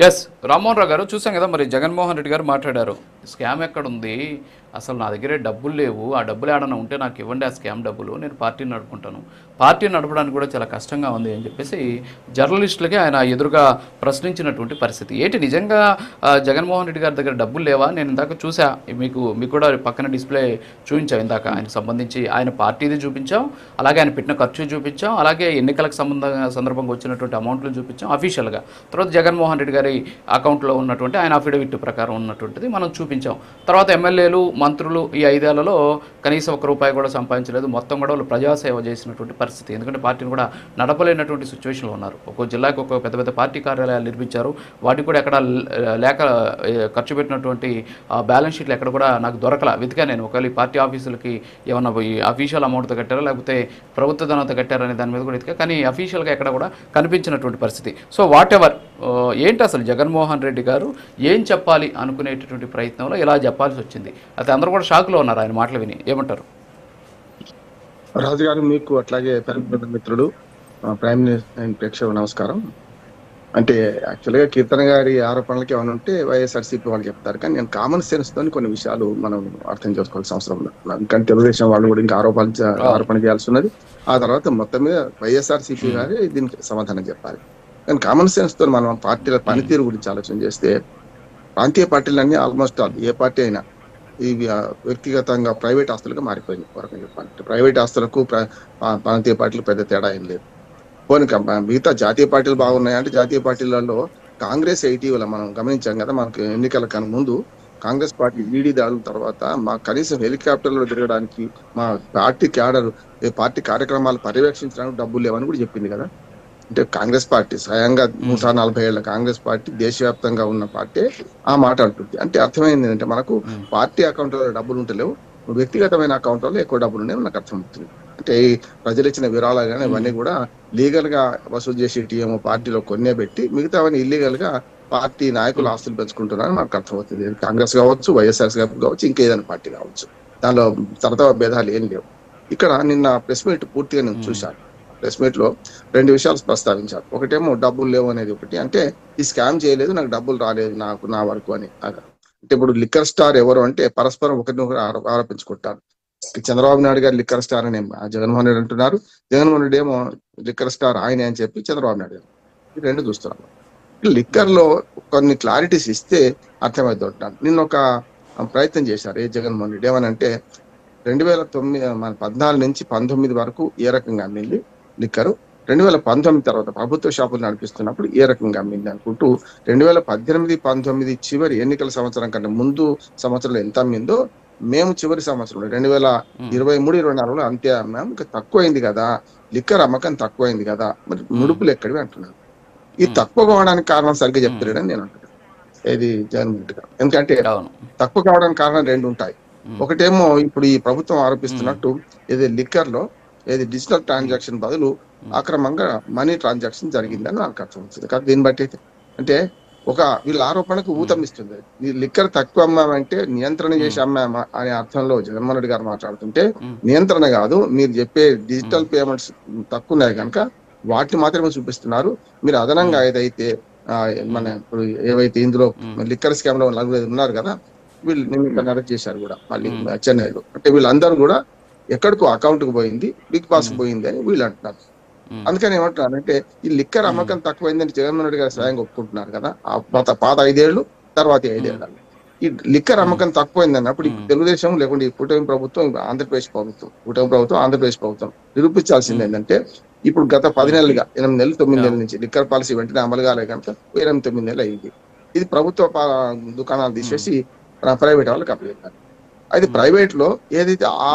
Yes Rammohan Rao గారు చూసాం కదా. మరి జగన్మోహన్ రెడ్డి గారు మాట్లాడారు, స్కామ్ ఎక్కడుంది, అసలు నా దగ్గరే డబ్బులు లేవు, ఆ డబ్బులు ఏడన్నా ఉంటే నాకు ఇవ్వండి ఆ స్కామ్ డబ్బులు, నేను పార్టీని నడుపుకుంటాను, పార్టీ నడపడానికి కూడా చాలా కష్టంగా ఉంది అని చెప్పేసి జర్నలిస్టులకి ఆయన ఎదురుగా ప్రశ్నించినటువంటి పరిస్థితి. ఏంటి నిజంగా జగన్మోహన్ రెడ్డి గారి దగ్గర డబ్బులు లేవా? నేను ఇందాక చూసా, మీకు కూడా పక్కన డిస్ప్లే చూపించాం. ఇందాక ఆయనకు సంబంధించి ఆయన పార్టీది చూపించాం, అలాగే ఆయన పెట్టిన ఖర్చు చూపించాం, అలాగే ఎన్నికలకు సందర్భంగా వచ్చినటువంటి అమౌంట్లు చూపించాం అఫీషియల్గా. తర్వాత జగన్మోహన్ రెడ్డి గారి అకౌంట్లో ఉన్నటువంటి ఆయన అఫిడవిట్ ప్రకారం ఉన్నటువంటిది మనం చూపించాం. తర్వాత ఎమ్మెల్యేలు మంత్రులు ఈ 5 ఏళ్లలో కనీసం ₹1 కూడా సంపాదించలేదు, మొత్తం కూడా వాళ్ళు ప్రజాసేవ చేసినటువంటి పరిస్థితి. ఎందుకంటే పార్టీని కూడా నడపలేనటువంటి సిచ్యువేషన్లో ఉన్నారు. ఒక్కో జిల్లాకి ఒక పెద్ద పెద్ద పార్టీ కార్యాలయాలు నిర్మించారు, వాటికి కూడా ఎక్కడ లేక ఖర్చు పెట్టినటువంటి బ్యాలెన్స్ షీట్లు ఎక్కడ కూడా నాకు దొరకల. వెతికా నేను, ఒకవేళ ఈ పార్టీ ఆఫీసులకి ఏమన్నా ఈ అఫీషియల్ అమౌంట్తో కట్టారా లేకపోతే ప్రభుత్వ ధనంతో కట్టారనే దాని మీద కూడా వెతికా, కానీ అఫీషియల్గా ఎక్కడ కూడా కనిపించినటువంటి పరిస్థితి. సో వాట్ ఎవర్, ఏంటి అసలు జగన్మోహన్ రెడ్డి గారు ఏం చెప్పాలి అనుకునేటటువంటి ప్రయత్నంలో ఇలా చెప్పాల్సి వచ్చింది. అయితే అందరూ కూడా షాక్లో ఉన్నారు ఆయన మాటలు విని. ఏమంటారు? రాజు గారు, మీకు అట్లాగే మిత్రుడు ప్రైమ్ మినిస్టర్ ప్రేక్షకులు నమస్కారం. అంటే యాక్చువల్గా కీర్తన గారి ఆరోపణలకి ఏమైనా ఉంటే వైఎస్ఆర్సీపీ వాళ్ళు చెప్తారు, కానీ నేను కామన్ సెన్స్ తోని కొన్ని విషయాలు మనం అర్థం చేసుకోవాల్సిన అవసరం ఉంది. ఎందుకంటే తెలుగుదేశం వాళ్ళు కూడా ఇంకా ఆరోపణ చేయాల్సి ఉన్నది. ఆ తర్వాత మొత్తం మీద వైఎస్ఆర్సీపీ గారి దీనికి సమాధానం చెప్పాలి. కానీ కామన్ సెన్స్ తో మనం పార్టీల పనితీరు గురించి ఆలోచన చేస్తే, ప్రాంతీయ పార్టీలన్నీ ఆల్మోస్ట్ ఆల్ ఏ పార్టీ అయినా ఇవి వ్యక్తిగతంగా ప్రైవేట్ ఆస్తులుగా మారిపోయింది. వరకు చెప్పాలంటే ప్రైవేట్ ఆస్తులకు ప్రాంతీయ పార్టీలు పెద్ద తేడా ఏం లేదు. పోనీ మిగతా జాతీయ పార్టీలు బాగున్నాయంటే, జాతీయ పార్టీలలో కాంగ్రెస్ ఇటీవల మనం గమనించాం కదా, మనకు ఎన్నికల కన్నా ముందు కాంగ్రెస్ పార్టీ ఈడీ దాడుల తర్వాత మా కనీసం హెలికాప్టర్లో తిరగడానికి, మా పార్టీ క్యాడర్ పార్టీ కార్యక్రమాలు పర్యవేక్షించడానికి డబ్బులు లేవని కూడా చెప్పింది కదా. అంటే కాంగ్రెస్ పార్టీ స్వయంగా 140 ఏళ్ల కాంగ్రెస్ పార్టీ దేశవ్యాప్తంగా ఉన్న పార్టీ ఆ మాట అంటుంది. అంటే అర్థమైంది ఏంటంటే, మనకు పార్టీ అకౌంట్లో డబ్బులు ఉంటలేవు, వ్యక్తిగతమైన అకౌంట్లో ఎక్కువ డబ్బులు ఉన్నాయి మనకు అర్థమవుతుంది. అంటే ప్రజలు ఇచ్చిన విరాళాలు కానీ ఇవన్నీ కూడా లీగల్ గా వసూలు చేసి టీఎం పార్టీలో కొన్నే పెట్టి, మిగతావన్నీ ఇల్లీగల్ గా పార్టీ నాయకులు ఆస్తులు పెంచుకుంటున్నారని మనకు అర్థమవుతుంది. కాంగ్రెస్ కావచ్చు, వైఎస్ఆర్సీపీ కావచ్చు, ఇంకేదైనా పార్టీ కావచ్చు, దానిలో తరతర భేదాలు ఏం లేవు. ఇక్కడ నిన్న ప్రెస్ మీట్ పూర్తిగా నేను చూశాను. ప్రెస్ మీట్ లో 2 విషయాలు ప్రస్తావించారు. ఒకటేమో డబ్బులు లేవు అనేది ఒకటి, అంటే ఈ స్కామ్ చేయలేదు, నాకు డబ్బులు రాలేదు నా వరకు అని. అంటే ఇప్పుడు లిక్కర్ స్టార్ ఎవరు అంటే పరస్పరం ఒకరినొకరు ఆరోపించుకుంటారు. చంద్రబాబు నాయుడు గారు లిక్కర్ స్టార్ అని జగన్మోహన్ రెడ్డి అంటున్నారు, జగన్మోహన్ రెడ్డి ఏమో లిక్కర్ స్టార్ ఆయనే అని చెప్పి చంద్రబాబు నాయుడు గారు, ఈ 2 చూస్తున్నాం. లిక్కర్ లో కొన్ని క్లారిటీస్ ఇస్తే అర్థమవుతుంటాను. నిన్న ఒక ప్రయత్నం చేశారు జగన్మోహన్ రెడ్డి, ఏమనంటే 2014 నుంచి 19 వరకు ఏ రకంగా అమ్మింది లిక్కరు, 2019 తర్వాత ప్రభుత్వ షాపులు నడిపిస్తున్నప్పుడు ఏ రకంగా అమ్మింది అనుకుంటూ 2018-19 చివరి ఎన్నికల సంవత్సరం కంటే ముందు సంవత్సరంలో ఎంత అమ్మిందో మేము చివరి సంవత్సరంలో 2023-24లో అంతే అమ్మాము, ఇంకా తక్కువైంది కదా, లిక్కర్ అమ్మకం తక్కువైంది కదా, మరి ముడుపులు ఎక్కడివి అంటున్నారు. ఈ తక్కువ కావడానికి కారణం సరిగ్గా చెప్తారని నేను అంటున్నాను. ఇది జగన్మోహన్ రెడ్డి గారు. ఎందుకంటే తక్కువ కావడానికి కారణం 2 ఉంటాయి. ఒకటేమో ఇప్పుడు ఈ ప్రభుత్వం ఆరోపిస్తున్నట్టు ఏది లిక్కర్ లో ఏది డిజిటల్ ట్రాన్సాక్షన్ బదులు అక్రమంగా మనీ ట్రాన్సాక్షన్ జరిగిందని నాకు అర్థమవుతుంది కదా. దీన్ని బట్టి అయితే అంటే వీళ్ళ ఆరోపణకు ఊతమిస్తుంది. ఈ లిక్కర్ తక్కువ అమ్మామంటే నియంత్రణ చేసి అమ్మామా అనే అర్థంలో జగన్మోహన్ రెడ్డి గారు మాట్లాడుతుంటే, నియంత్రణ కాదు, మీరు చెప్పే డిజిటల్ పేమెంట్స్ తక్కువ ఉన్నాయి కనుక వాటిని మాత్రమే చూపిస్తున్నారు, మీరు అదనంగా ఏదైతే మన ఇప్పుడు ఏవైతే ఇందులో లిక్కర్ స్కామ్ లో ఉన్నారు కదా, వీళ్ళు అరెస్ట్ చేశారు కూడా మళ్ళీ చెన్నైలో. అంటే వీళ్ళందరూ కూడా ఎక్కడికో అకౌంట్ కు పోయింది, బిగ్ బాస్ కు పోయింది అని వీళ్ళు అంటున్నారు. అందుకని ఏమంటున్నారంటే, ఈ లిక్కర్ అమ్మకం తక్కువైందని జగన్మోహన్ రెడ్డి గారు స్వయంగా ఒప్పుకుంటున్నారు కదా, పాత 5 ఏళ్ళు తర్వాత 5 ఏళ్ళు ఈ లిక్కర్ అమ్మకం తక్కువైంది అన్నప్పుడు తెలుగుదేశం లేకుంటే ఈ కూటమి ప్రభుత్వం, ఆంధ్రప్రదేశ్ ప్రభుత్వం నిరూపించాల్సింది ఏంటంటే, ఇప్పుడు గత 10 నెలలుగా 8 నెలలు 9 నెలల నుంచి లిక్కర్ పాలసీ వెంటనే అమలు కాలే కనుక 8-9 నెలలు అయింది. ఇది ప్రభుత్వ దుకాణాలు తీసేసి ప్రైవేట్ వాళ్ళకి అప్పచెప్పారు. అయితే ప్రైవేట్ లో ఏదైతే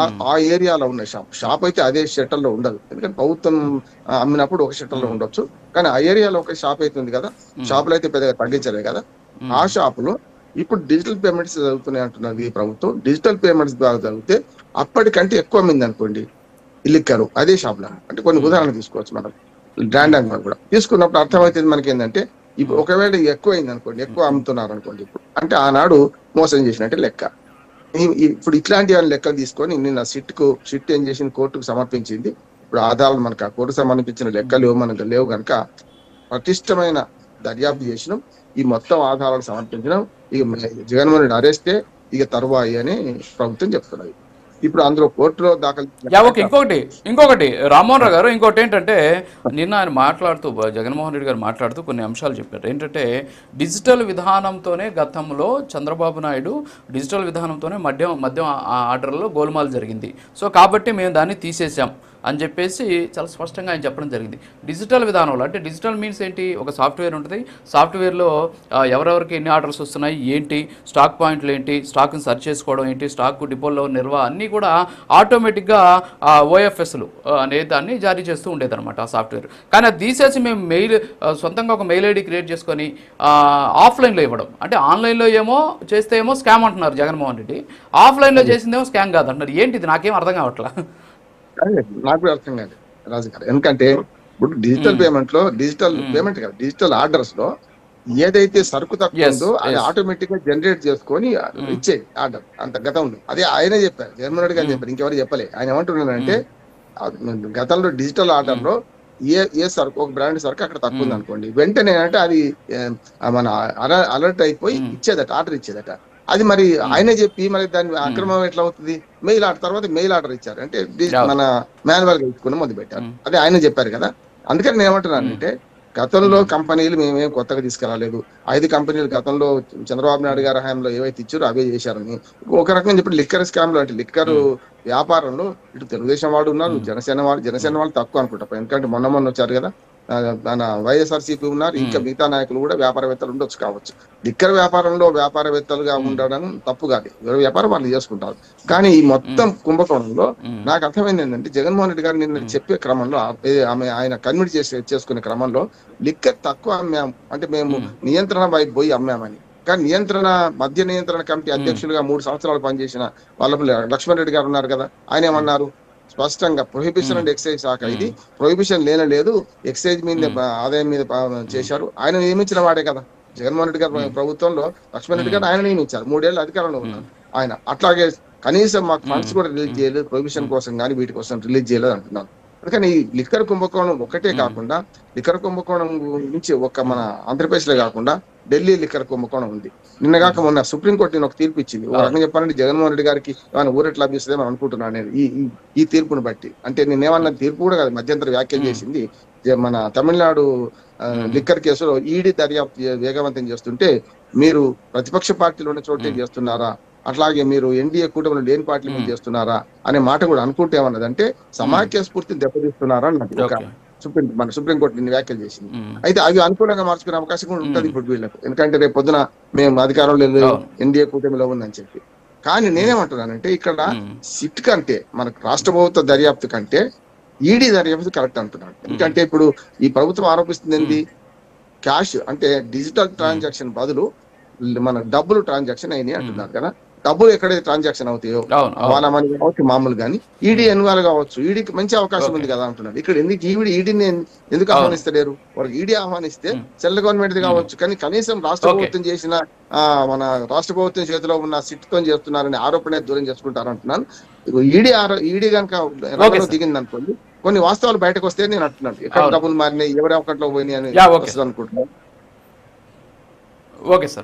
ఆ ఏరియాలో ఉన్న షాప్ అయితే అదే షట్టర్ లో ఉండదు, ఎందుకంటే ప్రభుత్వం అమ్మినప్పుడు ఒక షట్టర్ లో ఉండొచ్చు, కానీ ఆ ఏరియాలో ఒక షాప్ అయితే ఉంది కదా, షాపులు అయితే పెద్దగా తగ్గించలే కదా, ఆ షాపులో ఇప్పుడు డిజిటల్ పేమెంట్స్ జరుగుతున్నాయి అంటున్నది ఈ ప్రభుత్వం. డిజిటల్ పేమెంట్స్ ద్వారా జరిగితే అప్పటికంటే ఎక్కువ అమ్మింది అనుకోండి లిక్కరు అదే షాప్ లో. అంటే కొన్ని ఉదాహరణలు తీసుకోవచ్చు మనం, బ్రాండ్ అని కూడా తీసుకున్నప్పుడు అర్థమవుతుంది మనకి ఏంటంటే, ఇప్పుడు ఒకవేళ ఎక్కువైంది అనుకోండి, ఎక్కువ అమ్ముతున్నారు అనుకోండి, ఇప్పుడు అంటే ఆనాడు మోసం చేసినట్టే లెక్క. ఇప్పుడు ఇట్లాంటి లెక్కలు తీసుకొని నిన్న సిట్ ఏం చేసింది, కోర్టుకు సమర్పించింది. ఇప్పుడు ఆధారాలు మనకు ఆ కోర్టు సమర్పించిన లెక్కలు మనకు లేవు కనుక పటిష్టమైన దర్యాప్తు చేసినాం, ఈ మొత్తం ఆధారాలు సమర్పించినాం, ఇక జగన్మోహన్ రెడ్డి అరెస్టే ఇక తరువాయి అని ప్రభుత్వం చెప్తున్నది. ఇప్పుడు అందులో కోర్టులో దాఖలు ఓకే. ఇంకొకటి రామ్మోహన్ రావు గారు, ఇంకోటి ఏంటంటే నిన్న ఆయన మాట్లాడుతూ జగన్మోహన్ రెడ్డి గారు మాట్లాడుతూ కొన్ని అంశాలు చెప్పారు. ఏంటంటే డిజిటల్ విధానంతోనే గతంలో చంద్రబాబు నాయుడు డిజిటల్ విధానంతోనే మద్యం ఆర్డర్లో గోల్మాల్ జరిగింది, సో కాబట్టి మేము దాన్ని తీసేసాం అని చెప్పేసి చాలా స్పష్టంగా ఆయన చెప్పడం జరిగింది. డిజిటల్ విధానంలో అంటే డిజిటల్ మీన్స్ ఏంటి, ఒక సాఫ్ట్వేర్ ఉంటుంది, సాఫ్ట్వేర్లో ఎవరెవరికి ఎన్ని ఆర్డర్స్ వస్తున్నాయి ఏంటి, స్టాక్ పాయింట్లు ఏంటి, స్టాక్ని సెర్చ్ చేసుకోవడం ఏంటి, స్టాక్ డిపోలో నిల్వ అన్నీ కూడా ఆటోమేటిక్గా ఓఎఫ్ఎస్లు అనే దాన్ని జారీ చేస్తూ ఉండేదన్నమాట ఆ సాఫ్ట్వేర్. కానీ అది తీసేసి మేము సొంతంగా ఒక మెయిల్ ఐడి క్రియేట్ చేసుకొని ఆఫ్లైన్లో ఇవ్వడం, అంటే ఆన్లైన్లో చేస్తే ఏమో స్కామ్ అంటున్నారు జగన్మోహన్ రెడ్డి, ఆఫ్లైన్లో చేసిందేమో స్కామ్ కాదు అంటున్నారు. ఏంటిది నాకేం అర్థం కావట్లా. నాకు కూడా అర్థం కాదు రాజు గారు, ఎందుకంటే ఇప్పుడు డిజిటల్ పేమెంట్ లో డిజిటల్ పేమెంట్ కాదు, డిజిటల్ ఆర్డర్స్ లో ఏదైతే సరుకు తక్కువ ఉందో అది ఆటోమేటిక్ గా జనరేట్ చేసుకొని ఇచ్చే ఆర్డర్ అంత గతంలో అదే ఆయనే చెప్పారు, జగన్మోహన్ రెడ్డి గారు చెప్పారు, ఇంకెవరు చెప్పలే. ఆయన ఏమంటున్నారంటే గతంలో డిజిటల్ ఆర్డర్ లో ఏ సరుకు ఒక బ్రాండ్ సరుకు అక్కడ తక్కువ ఉంది అనుకోండి, వెంటనే అంటే అది మన అలర్ట్ అయిపోయి ఇచ్చేదట, ఆర్డర్ ఇచ్చేదట. అది మరి ఆయనే చెప్పి మరి దాని అక్రమం ఎట్లా అవుతుంది, మెయిల్ ఆర్డర్ తర్వాత మెయిల్ ఆర్డర్ ఇచ్చారు అంటే మన మాన్యువల్ గా ఇచ్చుకుని మొదలు పెట్టారు, అదే ఆయన చెప్పారు కదా. అందుకని నేను ఏమంటున్నానంటే గతంలో కంపెనీలు మేమేం కొత్తగా తీసుకురాలేదు, 5 కంపెనీలు గతంలో చంద్రబాబు నాయుడు గారి హయాంలో ఏవైతే ఇచ్చారో అవే చేశారని. ఒక రకంగా చెప్పి లిక్కర్ స్కామ్ లో అంటే లిక్కర్ వ్యాపారంలో ఇటు తెలుగుదేశం వాడు ఉన్నారు, జనసేన వాళ్ళు తక్కువ అనుకుంటా, ఎందుకంటే మొన్న వచ్చారు కదా మన వైఎస్ఆర్సీపీ ఉన్నారు, ఇంకా మిగతా నాయకులు కూడా వ్యాపారవేత్తలు ఉండొచ్చు కావచ్చు. లిక్కర్ వ్యాపారంలో వ్యాపారవేత్తలుగా ఉండడం తప్పు కాదు, ఎవరి వ్యాపారం వాళ్ళు చేసుకుంటారు. కానీ ఈ మొత్తం కుంభకోణంలో నాకు అర్థమైంది ఏంటంటే జగన్మోహన్ రెడ్డి గారు నిన్న చెప్పే క్రమంలో ఆయన కన్విన్స్ చేసుకునే క్రమంలో లిక్కర్ తక్కువ అమ్మాము అంటే మేము నియంత్రణ వైపు పోయి అమ్మామని. కానీ మద్య నియంత్రణ కమిటీ అధ్యక్షులుగా 3 సంవత్సరాలు పనిచేసిన వాళ్ళ లక్ష్మణ్ రెడ్డి గారు ఉన్నారు కదా, ఆయన ఏమన్నారు స్పష్టంగా, ప్రొహిబిషన్ అండ్ ఎక్సైజ్ శాఖ ఇది, ప్రొహిబిషన్ లేదు, ఎక్సైజ్ మీద ఆదాయం మీద చేశారు. ఆయన నియమించిన వాడే కదా జగన్మోహన్ రెడ్డి గారు ప్రభుత్వంలో, లక్ష్మణ్ రెడ్డి గారు ఆయన నియమించారు, 3 ఏళ్ళు అధికారంలో ఉన్నారు ఆయన. అట్లాగే కనీసం మాకు ఫండ్స్ కూడా రిలీజ్ చేయలేదు, ప్రొహిబిషన్ కోసం కానీ వీటి కోసం రిలీజ్ చేయలేదు అంటున్నారు. అందుకని ఈ లిక్కర్ కుంభకోణం ఒకటే కాకుండా, లిక్కర్ కుంభకోణం నుంచి మన ఆంధ్రప్రదేశ్ లో కాకుండా ఢిల్లీ లిక్కర్ కుంభకోణం ఉంది. నిన్నగాక మొన్న సుప్రీంకోర్టు నేను ఒక తీర్పు ఇచ్చింది. ఒక రకంగా చెప్పాలంటే జగన్మోహన్ రెడ్డి గారికి ఏమైనా ఊరెట్లా లభిస్తుందని మనం అనుకుంటున్నాను నేను ఈ తీర్పును బట్టి. అంటే నేనేమన్నా తీర్పు కూడా కాదు, మధ్యంతర వ్యాఖ్యలు చేసింది. మన తమిళనాడు లిక్కర్ కేసులో ఈడీ దర్యాప్తు వేగవంతం చేస్తుంటే మీరు ప్రతిపక్ష పార్టీలు ఉన్న చోటే చేస్తున్నారా, అట్లాగే మీరు ఎన్డీఏ కూటమిలో లేని పార్టీలు మీరు చేస్తున్నారా అనే మాట కూడా అనుకుంటే ఏమన్నదంటే సమాఖ్య స్ఫూర్తిని దెబ్బతీస్తున్నారా అన్నది మన సుప్రీంకోర్టు నిన్న వ్యాఖ్యలు చేసింది. అయితే అవి అనుకూలంగా మార్చుకునే అవకాశం కూడా ఉంటుంది ఇప్పుడు వీళ్ళకు, ఎందుకంటే రేపు పొద్దున మేము అధికారంలో ఎన్డీఏ కూటమిలో ఉందని చెప్పి. కానీ నేనేమంటున్నానంటే ఇక్కడ సిట్ కంటే మనకు రాష్ట్ర ప్రభుత్వ దర్యాప్తు కంటే ఈడీ దర్యాప్తు కరెక్ట్ అంటున్నాను. ఎందుకంటే ఇప్పుడు ఈ ప్రభుత్వం ఆరోపిస్తుంది ఏంటి, క్యాష్ అంటే డిజిటల్ ట్రాన్సాక్షన్ బదులు మన డబ్బులు ట్రాన్సాక్షన్ అయినాయి అంటున్నారు కదా. డబ్బులు ఎక్కడైతే ట్రాన్సాక్షన్ అవుతాయో వాళ్ళ మనీ కావచ్చు, మామూలు కానీ ఈడీ ఎన్వాల్ కావచ్చు, ఈడీకి మంచి అవకాశం ఉంది కదా అంటున్నారు. ఇక్కడ ఈడీని ఎందుకు ఆహ్వానిస్తలేరు, వాళ్ళకి ఈడీ ఆహ్వానిస్తే సెంట్రల్ గవర్నమెంట్ కావచ్చు, కానీ కనీసం రాష్ట్ర ప్రభుత్వం చేసిన మన రాష్ట్ర ప్రభుత్వం చేతిలో ఉన్న సిట్తో చేస్తున్నారనే ఆరోపణ దూరం చేసుకుంటారు అంటున్నాను. ఈడీ కనుక రంగంలో దిగింది అనుకోండి, కొన్ని వాస్తవాలు బయటకు వస్తే నేను అంటున్నాను ఎక్కడ డబ్బులు మారినాయి, ఎవరి ఒకటిలో పోయినాయి అని అనుకుంటున్నాను. Okay sir.